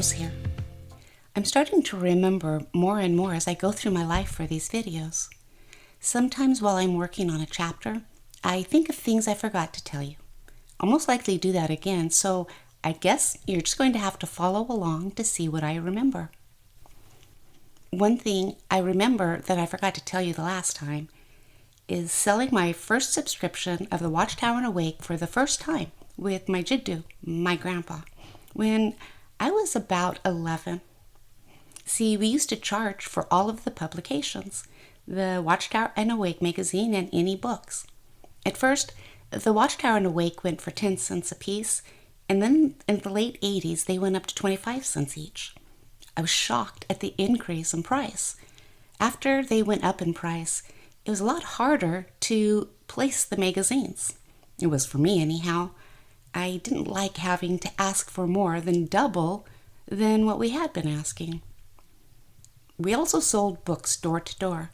Rose here. I'm starting to remember more and more as I go through my life for these videos. Sometimes while I'm working on a chapter, I think of things I forgot to tell you. I'll most likely do that again, so I guess you're just going to have to follow along to see what I remember. One thing I remember that I forgot to tell you the last time is selling my first subscription of the Watchtower and Awake for the first time with my jiddu, my grandpa, when I was about 11. See, we used to charge for all of the publications, the Watchtower and Awake magazine and any books. At first, the Watchtower and Awake went for 10 cents a piece, and then in the late 80s, they went up to 25 cents each. I was shocked at the increase in price. After they went up in price, it was a lot harder to place the magazines. It was for me anyhow. I didn't like having to ask for more than double than what we had been asking. We also sold books door to door.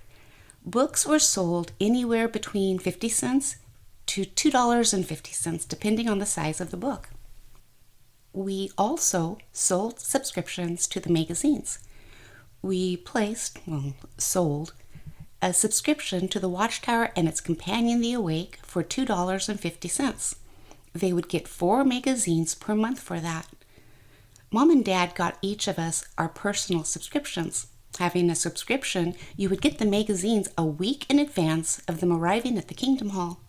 Books were sold anywhere between 50 cents to $2.50, depending on the size of the book. We also sold subscriptions to the magazines. We sold a subscription to the Watchtower and its companion, The Awake, for $2.50. They would get 4 magazines per month for that. Mom and Dad got each of us our personal subscriptions. Having a subscription, you would get the magazines a week in advance of them arriving at the Kingdom Hall.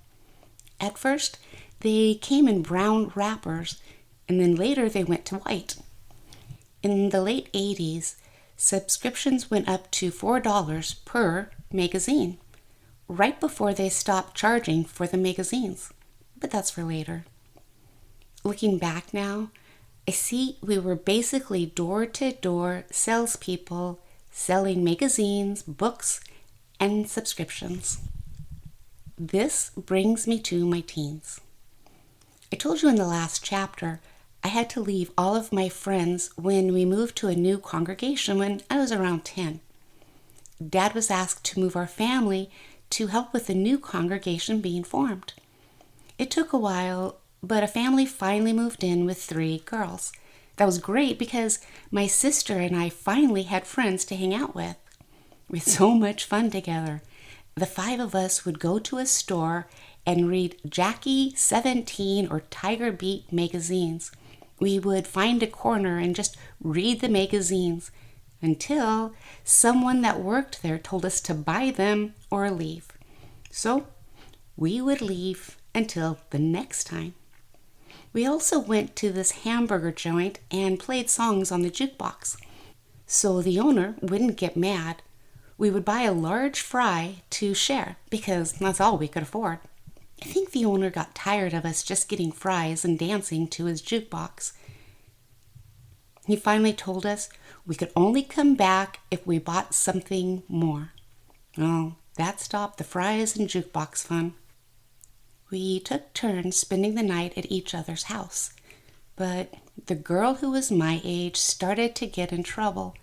At first, they came in brown wrappers, and then later they went to white. In the late 80s, subscriptions went up to $4 per magazine, right before they stopped charging for the magazines. But that's for later. Looking back now, I see we were basically door-to-door salespeople selling magazines, books, and subscriptions. This brings me to my teens. I told you in the last chapter I had to leave all of my friends when we moved to a new congregation when I was around 10. Dad was asked to move our family to help with the new congregation being formed. It took a while, but a family finally moved in with 3 girls. That was great because my sister and I finally had friends to hang out with. We had so much fun together. The 5 of us would go to a store and read Jackie 17 or Tiger Beat magazines. We would find a corner and just read the magazines until someone that worked there told us to buy them or leave. So we would leave until the next time. We also went to this hamburger joint and played songs on the jukebox. So the owner wouldn't get mad. We would buy a large fry to share because that's all we could afford. I think the owner got tired of us just getting fries and dancing to his jukebox. He finally told us we could only come back if we bought something more. Oh, that stopped the fries and jukebox fun. We took turns spending the night at each other's house, but the girl who was my age started to get in trouble.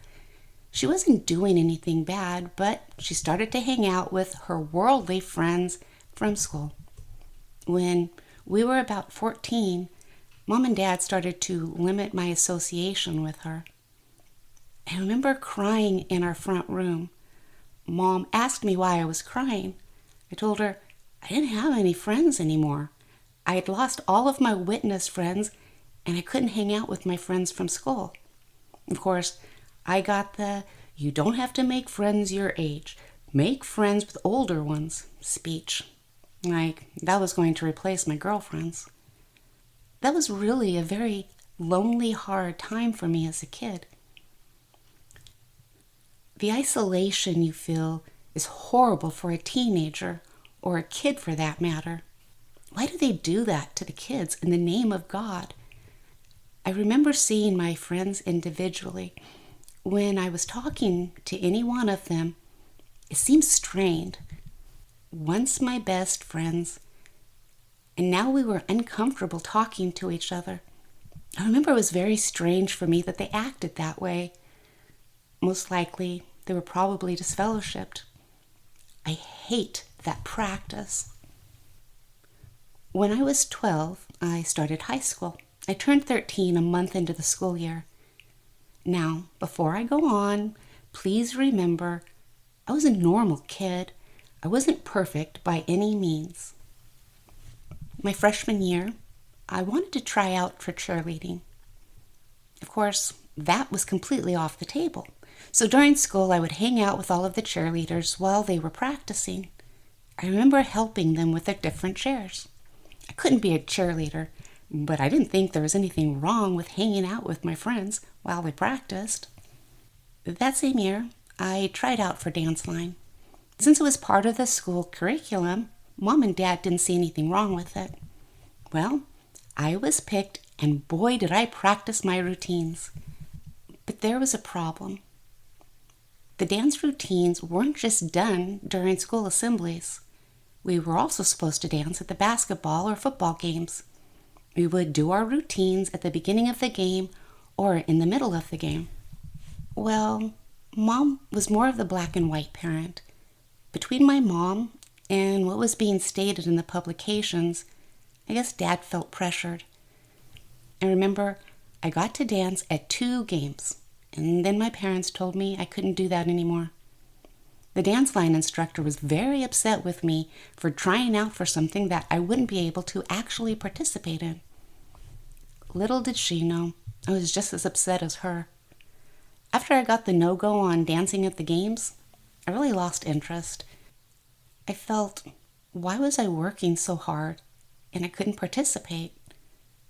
She wasn't doing anything bad, but she started to hang out with her worldly friends from school. When we were about 14, Mom and Dad started to limit my association with her. I remember crying in our front room. Mom asked me why I was crying. I told her I didn't have any friends anymore. I had lost all of my witness friends, and I couldn't hang out with my friends from school. Of course, I got the "you don't have to make friends your age, make friends with older ones" speech. Like that was going to replace my girlfriends. That was really a very lonely, hard time for me as a kid. The isolation you feel is horrible for a teenager, or a kid for that matter. Why do they do that to the kids in the name of God? I remember seeing my friends individually. When I was talking to any one of them, it seemed strained. Once my best friends, and now we were uncomfortable talking to each other. I remember it was very strange for me that they acted that way. Most likely, they were probably disfellowshipped. I hate that practice. When I was 12, I started high school. I turned 13 a month into the school year. Now, before I go on, please remember I was a normal kid. I wasn't perfect by any means. My freshman year, I wanted to try out for cheerleading. Of course, that was completely off the table. So during school, I would hang out with all of the cheerleaders while they were practicing. I remember helping them with their different chairs. I couldn't be a cheerleader, but I didn't think there was anything wrong with hanging out with my friends while they practiced. That same year, I tried out for dance line. Since it was part of the school curriculum, Mom and Dad didn't see anything wrong with it. Well, I was picked, and boy did I practice my routines. But there was a problem. The dance routines weren't just done during school assemblies. We were also supposed to dance at the basketball or football games. We would do our routines at the beginning of the game or in the middle of the game. Well, Mom was more of the black and white parent. Between my mom and what was being stated in the publications, I guess Dad felt pressured. I remember I got to dance at 2 games, and then my parents told me I couldn't do that anymore. The dance line instructor was very upset with me for trying out for something that I wouldn't be able to actually participate in. Little did she know, I was just as upset as her. After I got the no-go on dancing at the games, I really lost interest. I felt, why was I working so hard and I couldn't participate?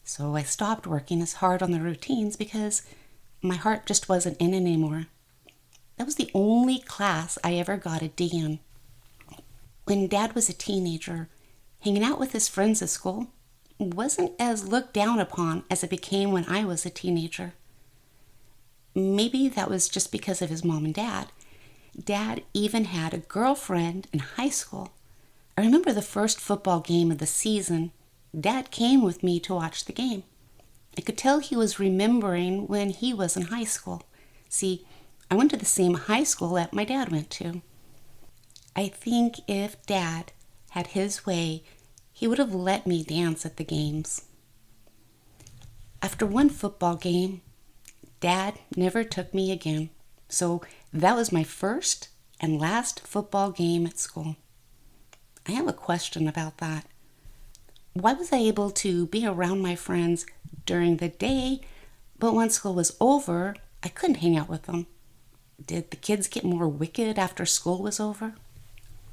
So I stopped working as hard on the routines because my heart just wasn't in it anymore. That was the only class I ever got a D in. When Dad was a teenager, hanging out with his friends at school wasn't as looked down upon as it became when I was a teenager. Maybe that was just because of his mom and dad. Dad even had a girlfriend in high school. I remember the first football game of the season. Dad came with me to watch the game. I could tell he was remembering when he was in high school. See, I went to the same high school that my dad went to. I think if Dad had his way, he would have let me dance at the games. After one football game, Dad never took me again. So that was my first and last football game at school. I have a question about that. Why was I able to be around my friends during the day, but when school was over, I couldn't hang out with them? Did the kids get more wicked after school was over?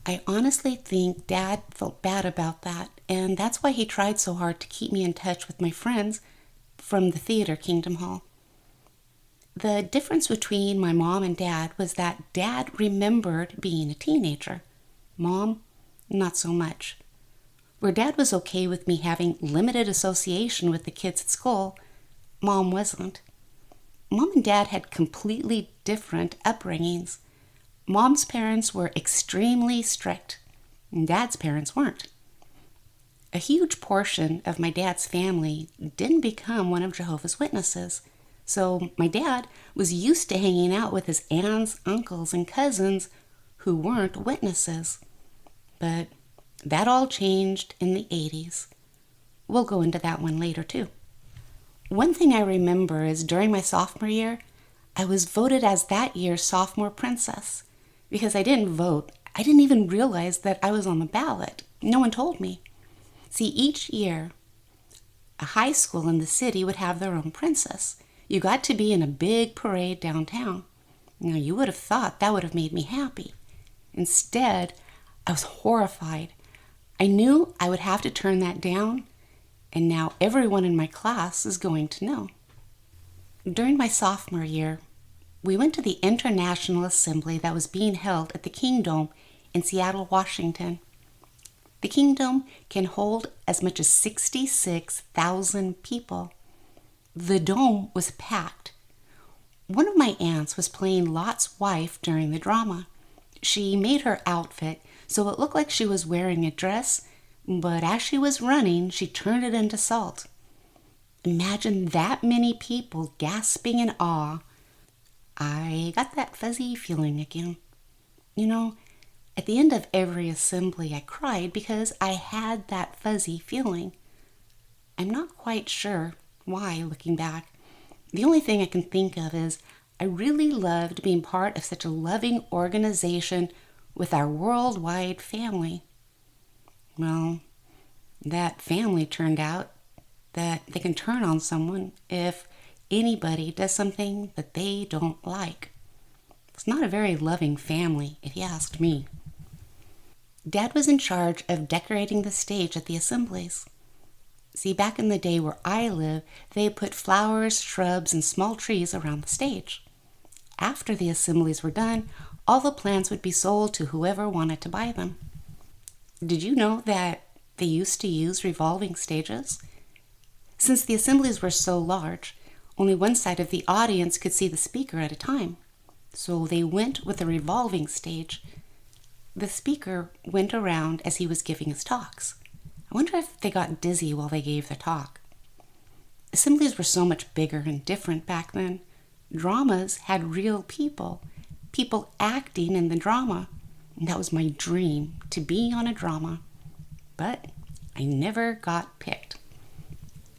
I honestly think Dad felt bad about that, and that's why he tried so hard to keep me in touch with my friends from the theater Kingdom Hall. The difference between my mom and Dad was that Dad remembered being a teenager. Mom, not so much. Where Dad was okay with me having limited association with the kids at school, Mom wasn't. Mom and Dad had completely different upbringings. Mom's parents were extremely strict, and Dad's parents weren't. A huge portion of my dad's family didn't become one of Jehovah's Witnesses, so my dad was used to hanging out with his aunts, uncles, and cousins who weren't witnesses. But that all changed in the 80s. We'll go into that one later too. One thing I remember is during my sophomore year, I was voted as that year's sophomore princess. Because I didn't vote, I didn't even realize that I was on the ballot. No one told me. See, each year, a high school in the city would have their own princess. You got to be in a big parade downtown. Now, you would have thought that would have made me happy. Instead, I was horrified. I knew I would have to turn that down, and now everyone in my class is going to know. During my sophomore year, we went to the International Assembly that was being held at the Kingdom in Seattle, Washington. The Kingdom can hold as much as 66,000 people. The dome was packed. One of my aunts was playing Lot's wife during the drama. She made her outfit so it looked like she was wearing a dress, but as she was running, she turned it into salt. Imagine that many people gasping in awe. I got that fuzzy feeling again. You know, at the end of every assembly, I cried because I had that fuzzy feeling. I'm not quite sure why, looking back, The only thing I can think of is I really loved being part of such a loving organization with our worldwide family. Well, that family turned out that they can turn on someone if anybody does something that they don't like. It's not a very loving family, if you asked me. Dad was in charge of decorating the stage at the assemblies. See, back in the day where I live, they put flowers, shrubs, and small trees around the stage. After the assemblies were done, all the plants would be sold to whoever wanted to buy them. Did you know that they used to use revolving stages? Since the assemblies were so large, only one side of the audience could see the speaker at a time. So they went with a revolving stage. The speaker went around as he was giving his talks. I wonder if they got dizzy while they gave the talk. Assemblies were so much bigger and different back then. Dramas had real people acting in the drama. And that was my dream, to be on a drama. But I never got picked.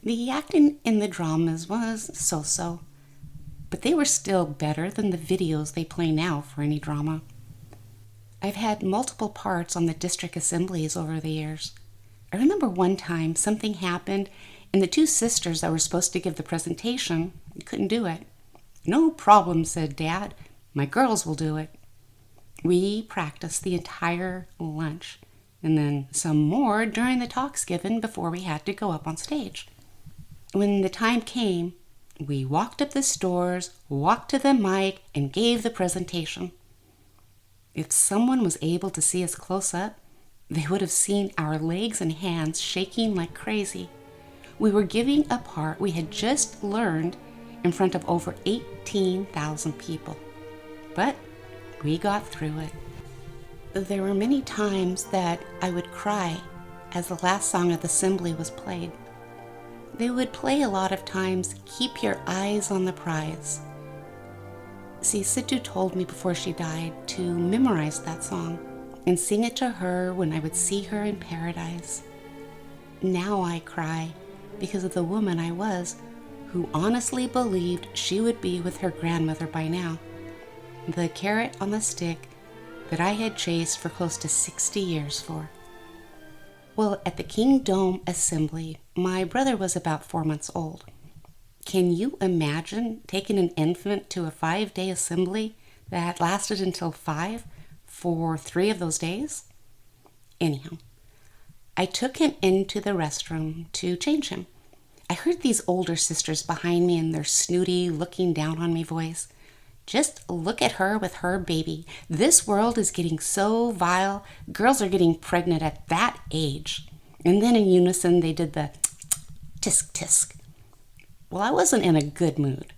The acting in the dramas was so-so, but they were still better than the videos they play now for any drama. I've had multiple parts on the district assemblies over the years. I remember one time something happened and the two sisters that were supposed to give the presentation couldn't do it. "No problem," said Dad. "My girls will do it." We practiced the entire lunch and then some more during the talks given before we had to go up on stage. When the time came, we walked up the stairs, walked to the mic, and gave the presentation. If someone was able to see us close up, they would have seen our legs and hands shaking like crazy. We were giving a part we had just learned in front of over 18,000 people. But we got through it. There were many times that I would cry as the last song of the assembly was played. They would play a lot of times, "Keep Your Eyes on the Prize." See, Situ told me before she died to memorize that song and sing it to her when I would see her in paradise. Now I cry because of the woman I was, who honestly believed she would be with her grandmother by now. The carrot on the stick that I had chased for close to 60 years for. Well, at the Kingdom Assembly, my brother was about 4 months old. Can you imagine taking an infant to a 5-day assembly that lasted until 5 for 3 of those days? Anyhow, I took him into the restroom to change him. I heard these older sisters behind me in their snooty, looking down on me voice. "Just look at her with her baby. This world is getting so vile. Girls are getting pregnant at that age." And then in unison, they did the tisk tisk. Well, I wasn't in a good mood.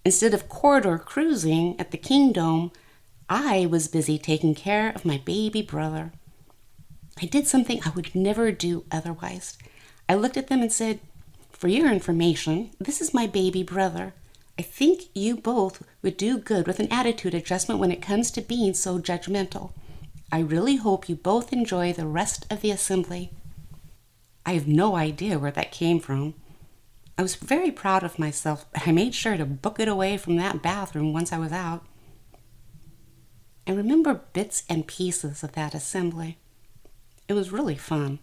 Instead of corridor cruising at the Kingdom, I was busy taking care of my baby brother. I did something I would never do otherwise. I looked at them and said, "For your information, this is my baby brother. I think you both would do good with an attitude adjustment when it comes to being so judgmental. I really hope you both enjoy the rest of the assembly." I have no idea where that came from. I was very proud of myself, but I made sure to book it away from that bathroom once I was out. I remember bits and pieces of that assembly. It was really fun.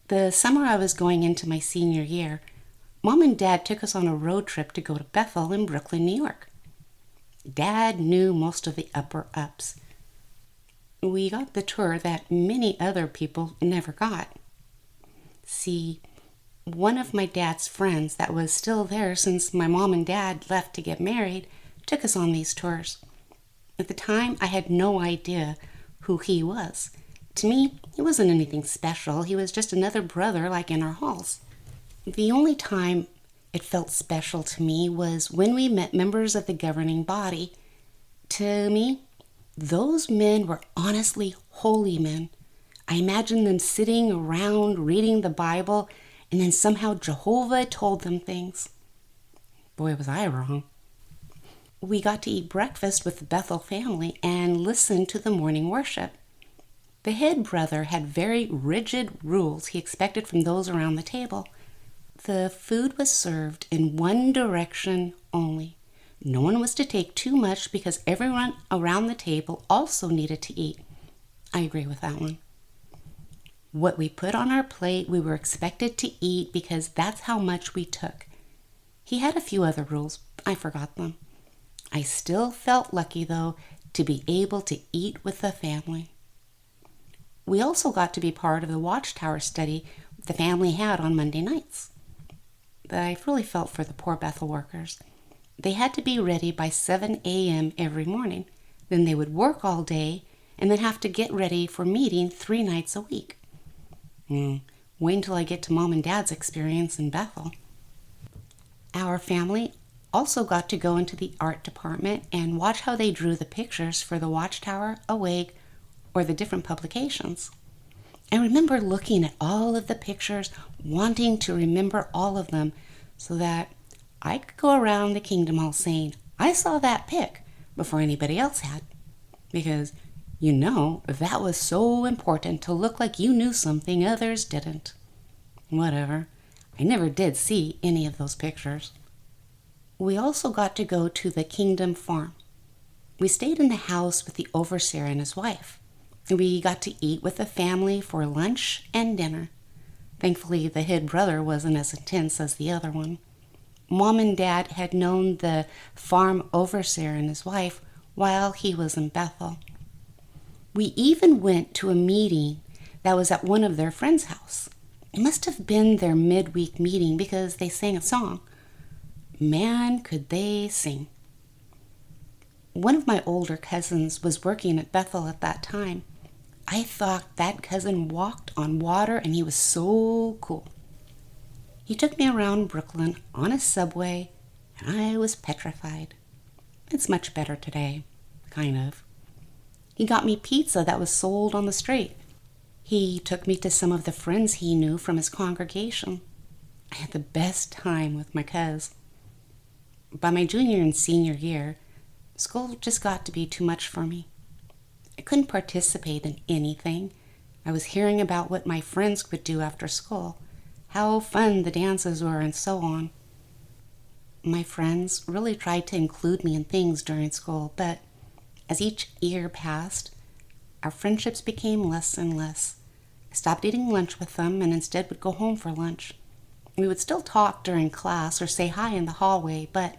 The summer I was going into my senior year, Mom and Dad took us on a road trip to go to Bethel in Brooklyn, New York. Dad knew most of the upper ups. We got the tour that many other people never got. See, one of my dad's friends that was still there since my mom and dad left to get married took us on these tours. At the time, I had no idea who he was. To me, he wasn't anything special. He was just another brother like in our halls. The only time it felt special to me was when we met members of the governing body. To me, those men were honestly holy men. I imagined them sitting around reading the Bible, and then somehow Jehovah told them things. Boy, was I wrong. We got to eat breakfast with the Bethel family and listen to the morning worship. The head brother had very rigid rules he expected from those around the table. The food was served in one direction only. No one was to take too much because everyone around the table also needed to eat. I agree with that one. What we put on our plate, we were expected to eat because that's how much we took. He had a few other rules. I forgot them. I still felt lucky, though, to be able to eat with the family. We also got to be part of the Watchtower study the family had on Monday nights. I really felt for the poor Bethel workers. They had to be ready by 7 a.m. every morning. Then they would work all day and then have to get ready for meeting 3 nights a week. Wait until I get to Mom and Dad's experience in Bethel. Our family also got to go into the art department and watch how they drew the pictures for the Watchtower, Awake, or the different publications. I remember looking at all of the pictures, wanting to remember all of them so that I could go around the kingdom hall saying, I saw that pic before anybody else had. Because, that was so important to look like you knew something others didn't. Whatever. I never did see any of those pictures. We also got to go to the kingdom farm. We stayed in the house with the overseer and his wife. We got to eat with the family for lunch and dinner. Thankfully, the head brother wasn't as intense as the other one. Mom and Dad had known the farm overseer and his wife while he was in Bethel. We even went to a meeting that was at one of their friends' house. It must have been their midweek meeting because they sang a song. Man, could they sing. One of my older cousins was working at Bethel at that time. I thought that cousin walked on water and he was so cool. He took me around Brooklyn on a subway and I was petrified. It's much better today, kind of. He got me pizza that was sold on the street. He took me to some of the friends he knew from his congregation. I had the best time with my cuz. By my junior and senior year, school just got to be too much for me. I couldn't participate in anything. I was hearing about what my friends would do after school, how fun the dances were, and so on. My friends really tried to include me in things during school, but as each year passed, our friendships became less and less. I stopped eating lunch with them and instead would go home for lunch. We would still talk during class or say hi in the hallway, but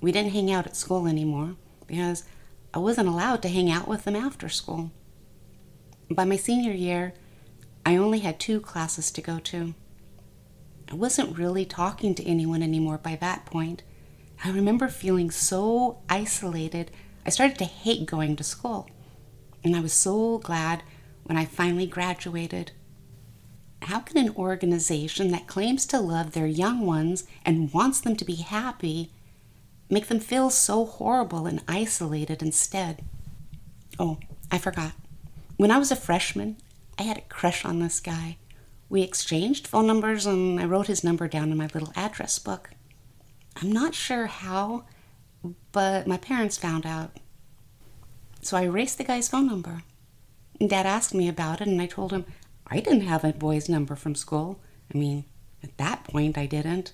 we didn't hang out at school anymore because I wasn't allowed to hang out with them after school. By my senior year, I only had 2 classes to go to. I wasn't really talking to anyone anymore by that point. I remember feeling so isolated, I started to hate going to school. And I was so glad when I finally graduated. How can an organization that claims to love their young ones and wants them to be happy make them feel so horrible and isolated instead? Oh, I forgot. When I was a freshman, I had a crush on this guy. We exchanged phone numbers and I wrote his number down in my little address book. I'm not sure how, but my parents found out. So I erased the guy's phone number. Dad asked me about it and I told him I didn't have a boy's number from school. At that point I didn't.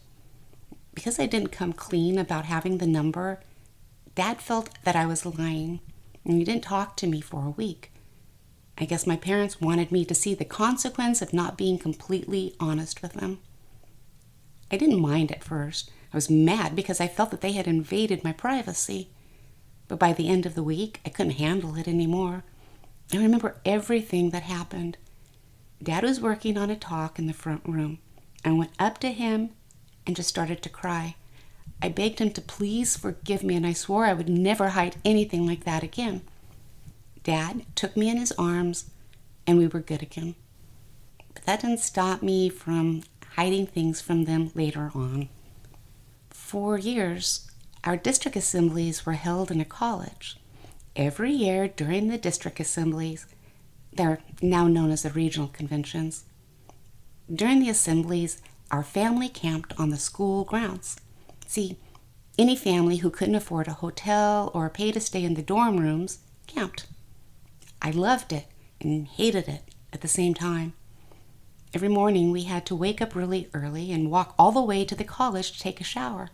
Because I didn't come clean about having the number, Dad felt that I was lying and he didn't talk to me for a week. I guess my parents wanted me to see the consequence of not being completely honest with them. I didn't mind at first. I was mad because I felt that they had invaded my privacy. But by the end of the week, I couldn't handle it anymore. I remember everything that happened. Dad was working on a talk in the front room. I went up to him and just started to cry. I begged him to please forgive me, and I swore I would never hide anything like that again. Dad took me in his arms, and we were good again. But that didn't stop me from hiding things from them later on. For years, our district assemblies were held in a college. Every year during the district assemblies, they're now known as the regional conventions. During the assemblies, our family camped on the school grounds. See, any family who couldn't afford a hotel or pay to stay in the dorm rooms camped. I loved it and hated it at the same time. Every morning we had to wake up really early and walk all the way to the college to take a shower.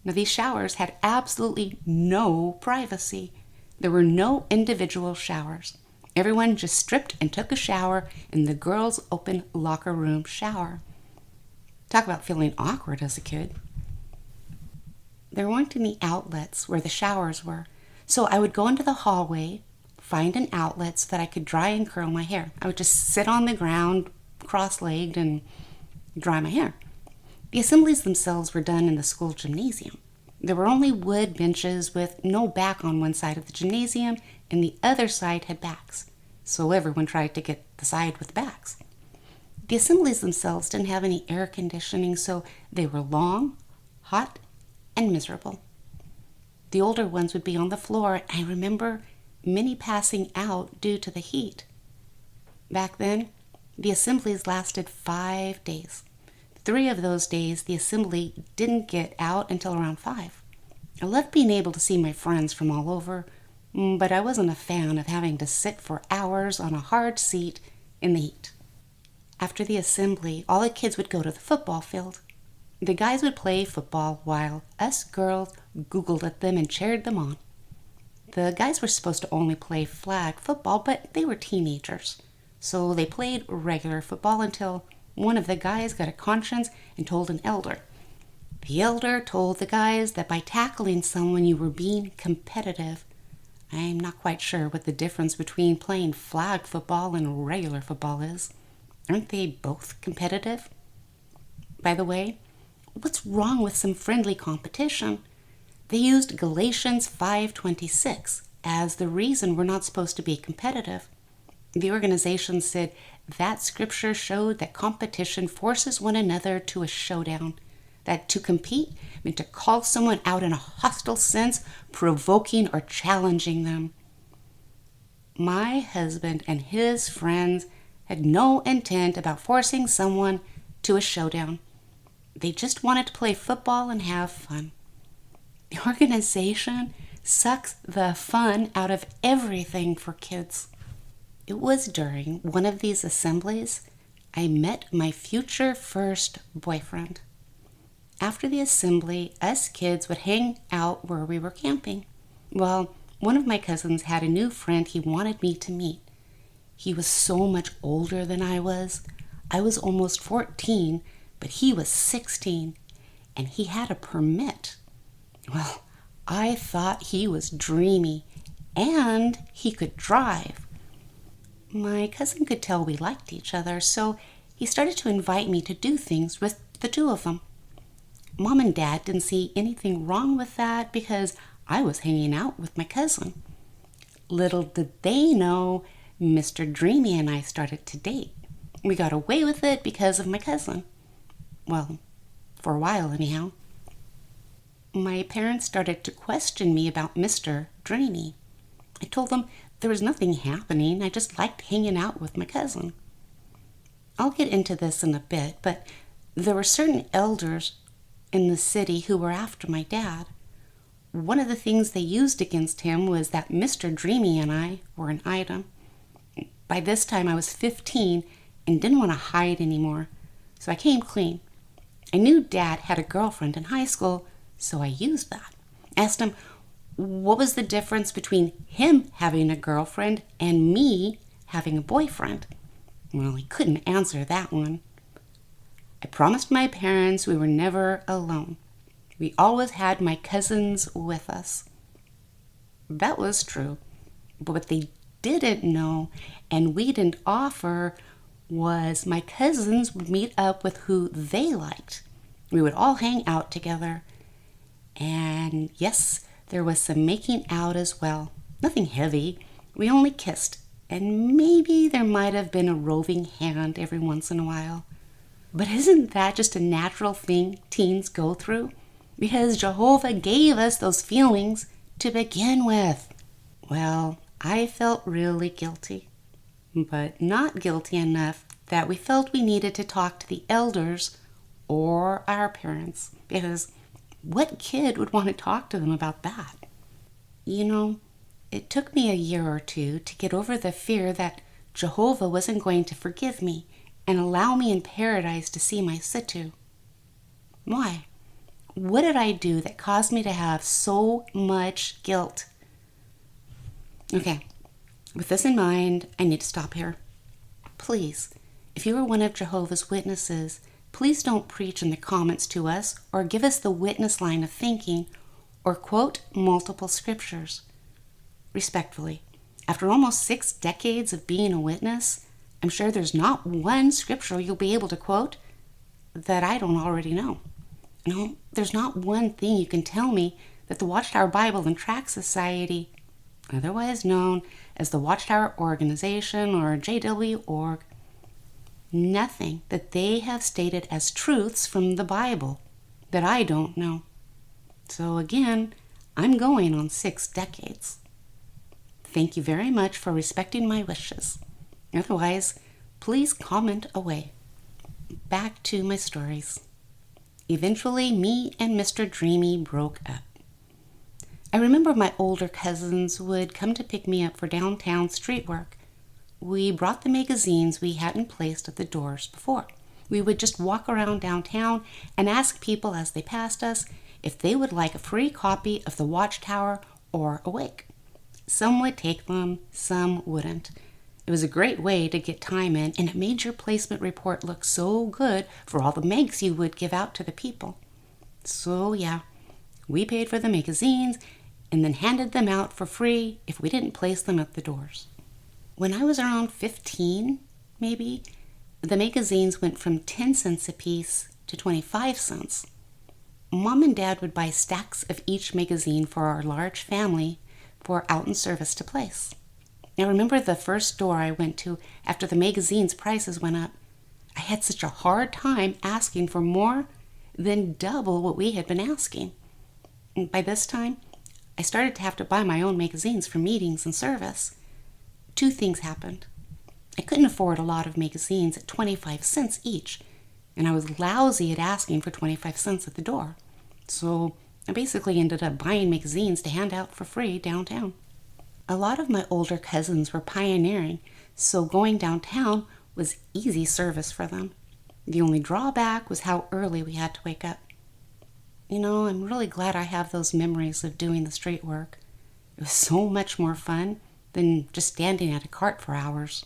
Now, these showers had absolutely no privacy. There were no individual showers. Everyone just stripped and took a shower in the girls' open locker room shower. Talk about feeling awkward as a kid. There weren't any outlets where the showers were, so I would go into the hallway, find an outlet so that I could dry and curl my hair. I would just sit on the ground, cross-legged, and dry my hair. The assemblies themselves were done in the school gymnasium. There were only wood benches with no back on one side of the gymnasium, and the other side had backs, so everyone tried to get the side with backs. The assemblies themselves didn't have any air conditioning, so they were long, hot, and miserable. The older ones would be on the floor, and I remember many passing out due to the heat. Back then, the assemblies lasted 5 days. 3 of those days, the assembly didn't get out until around 5. I loved being able to see my friends from all over, but I wasn't a fan of having to sit for hours on a hard seat in the heat. After the assembly, all the kids would go to the football field. The guys would play football while us girls Googled at them and cheered them on. The guys were supposed to only play flag football, but they were teenagers, so they played regular football until one of the guys got a conscience and told an elder. The elder told the guys that by tackling someone you were being competitive. I'm not quite sure what the difference between playing flag football and regular football is. Aren't they both competitive? By the way, what's wrong with some friendly competition? They used Galatians 5:26 as the reason we're not supposed to be competitive. The organization said that scripture showed that competition forces one another to a showdown, that to compete meant to call someone out in a hostile sense, provoking or challenging them. My husband and his friends had no intent about forcing someone to a showdown. They just wanted to play football and have fun. The organization sucks the fun out of everything for kids. It was during one of these assemblies I met my future first boyfriend. After the assembly, us kids would hang out where we were camping. Well, one of my cousins had a new friend he wanted me to meet. He was so much older than I was. I was almost 14, but he was 16, and he had a permit. Well, I thought he was dreamy, and he could drive. My cousin could tell we liked each other, so he started to invite me to do things with the two of them. Mom and Dad didn't see anything wrong with that because I was hanging out with my cousin. Little did they know, Mr. Dreamy and I started to date. We got away with it because of my cousin. Well, for a while anyhow. My parents started to question me about Mr. Dreamy. I told them there was nothing happening. I just liked hanging out with my cousin. I'll get into this in a bit, but there were certain elders in the city who were after my dad. One of the things they used against him was that Mr. Dreamy and I were an item. By this time I was 15 and didn't want to hide anymore, so I came clean. I knew Dad had a girlfriend in high school, so I used that. Asked him what was the difference between him having a girlfriend and me having a boyfriend. Well, he couldn't answer that one. I promised my parents we were never alone. We always had my cousins with us. That was true, but what they didn't know and we didn't offer was my cousins would meet up with who they liked. We would all hang out together. And yes, there was some making out as well. Nothing heavy. We only kissed. And maybe there might have been a roving hand every once in a while. But isn't that just a natural thing teens go through? Because Jehovah gave us those feelings to begin with. Well, I felt really guilty, but not guilty enough that we felt we needed to talk to the elders or our parents, because what kid would want to talk to them about that? You know, it took me a year or two to get over the fear that Jehovah wasn't going to forgive me and allow me in paradise to see my situ. Why? What did I do that caused me to have so much guilt? Okay, with this in mind, I need to stop here. Please, if you are one of Jehovah's Witnesses, please don't preach in the comments to us or give us the witness line of thinking or quote multiple scriptures. Respectfully, after almost 6 decades of being a witness, I'm sure there's not one scripture you'll be able to quote that I don't already know. No, there's not one thing you can tell me that the Watchtower Bible and Tract Society, otherwise known as the Watchtower Organization or JW.org, nothing that they have stated as truths from the Bible that I don't know. So again, I'm going on 6 decades. Thank you very much for respecting my wishes. Otherwise, please comment away. Back to my stories. Eventually, me and Mr. Dreamy broke up. I remember my older cousins would come to pick me up for downtown street work. We brought the magazines we hadn't placed at the doors before. We would just walk around downtown and ask people as they passed us if they would like a free copy of the Watchtower or Awake. Some would take them, some wouldn't. It was a great way to get time in, and it made your placement report look so good for all the mags you would give out to the people. So yeah, we paid for the magazines and then handed them out for free if we didn't place them at the doors. When I was around 15, maybe, the magazines went from 10 cents a piece to 25 cents. Mom and Dad would buy stacks of each magazine for our large family for out in service to place. I remember the first store I went to after the magazine's prices went up. I had such a hard time asking for more than double what we had been asking. And by this time, I started to have to buy my own magazines for meetings and service. 2 things happened. I couldn't afford a lot of magazines at 25 cents each, and I was lousy at asking for 25 cents at the door. So I basically ended up buying magazines to hand out for free downtown. A lot of my older cousins were pioneering, so going downtown was easy service for them. The only drawback was how early we had to wake up. You know, I'm really glad I have those memories of doing the street work. It was so much more fun than just standing at a cart for hours.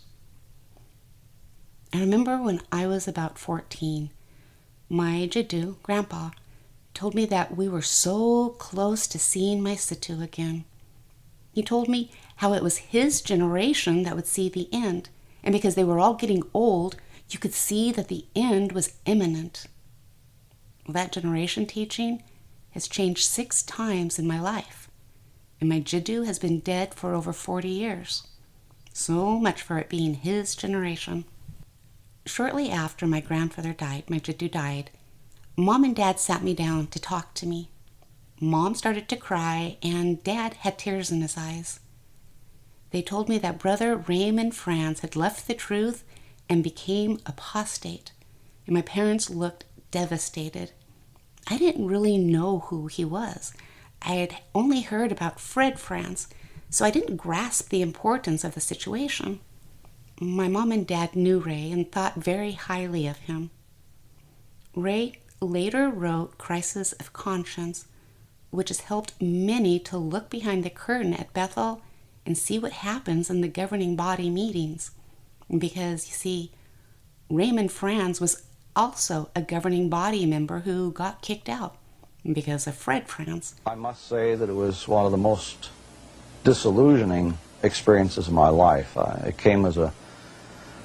I remember when I was about 14, my Jiddu, Grandpa, told me that we were so close to seeing my situ again. He told me how it was his generation that would see the end, and because they were all getting old, you could see that the end was imminent. Well, that generation teaching has changed 6 times in my life, and my Jiddu has been dead for over 40 years. So much for it being his generation. Shortly after my grandfather died, my Jiddu died, Mom and Dad sat me down to talk to me. Mom started to cry, and Dad had tears in his eyes. They told me that Brother Raymond Franz had left the truth and became apostate, and my parents looked devastated. I didn't really know who he was. I had only heard about Fred Franz, so I didn't grasp the importance of the situation. My mom and dad knew Ray and thought very highly of him. Ray later wrote Crisis of Conscience, which has helped many to look behind the curtain at Bethel and see what happens in the governing body meetings. Because, you see, Raymond Franz was also a governing body member who got kicked out because of Fred Franz. I must say that it was one of the most disillusioning experiences of my life. It came as a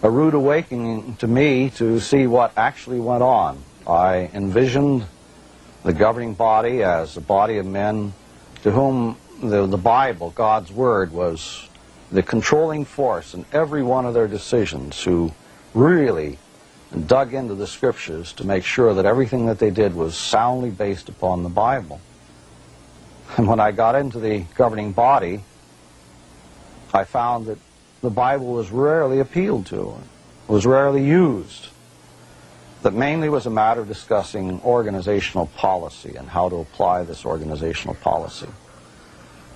rude awakening to me to see what actually went on. I envisioned the governing body as a body of men to whom the Bible, God's Word, was the controlling force in every one of their decisions, who really dug into the Scriptures to make sure that everything that they did was soundly based upon the Bible. And when I got into the governing body, I found that the Bible was rarely appealed to, was rarely used. That mainly was a matter of discussing organizational policy and how to apply this organizational policy.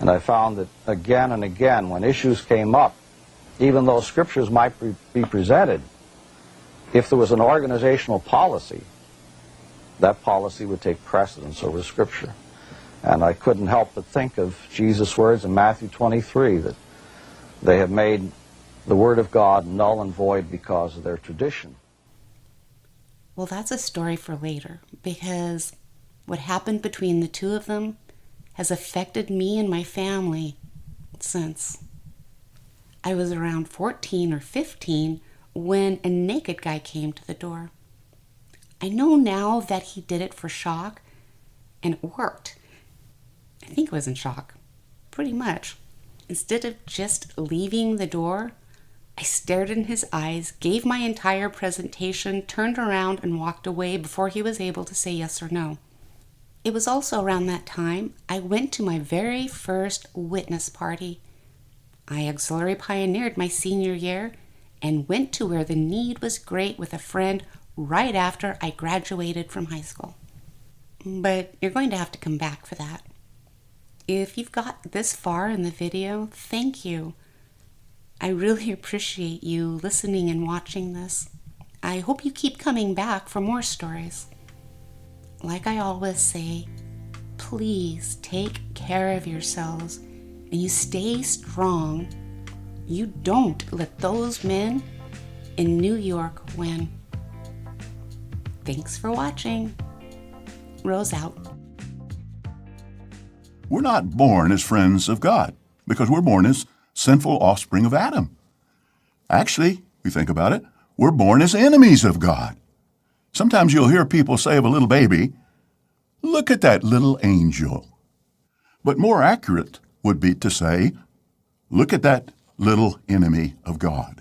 And I found that again and again, when issues came up, even though Scriptures might be presented, if there was an organizational policy, that policy would take precedence over Scripture. And I couldn't help but think of Jesus' words in Matthew 23, that they have made the Word of God null and void because of their tradition. Well, that's a story for later, because what happened between the two of them has affected me and my family since. I was around 14 or 15 when a naked guy came to the door. I know now that he did it for shock, and it worked. I think it was in shock, pretty much. Instead of just leaving the door, I stared in his eyes, gave my entire presentation, turned around, and walked away before he was able to say yes or no. It was also around that time I went to my very first witness party. I auxiliary pioneered my senior year and went to where the need was great with a friend right after I graduated from high school. But you're going to have to come back for that. If you've got this far in the video, thank you. I really appreciate you listening and watching this. I hope you keep coming back for more stories. Like I always say, please take care of yourselves and you stay strong. You don't let those men in New York win. Thanks for watching. Rose out. We're not born as friends of God because we're born as sinful offspring of Adam. Actually, if you think about it, we're born as enemies of God. Sometimes you'll hear people say of a little baby, "Look at that little angel." But more accurate would be to say, "Look at that little enemy of God."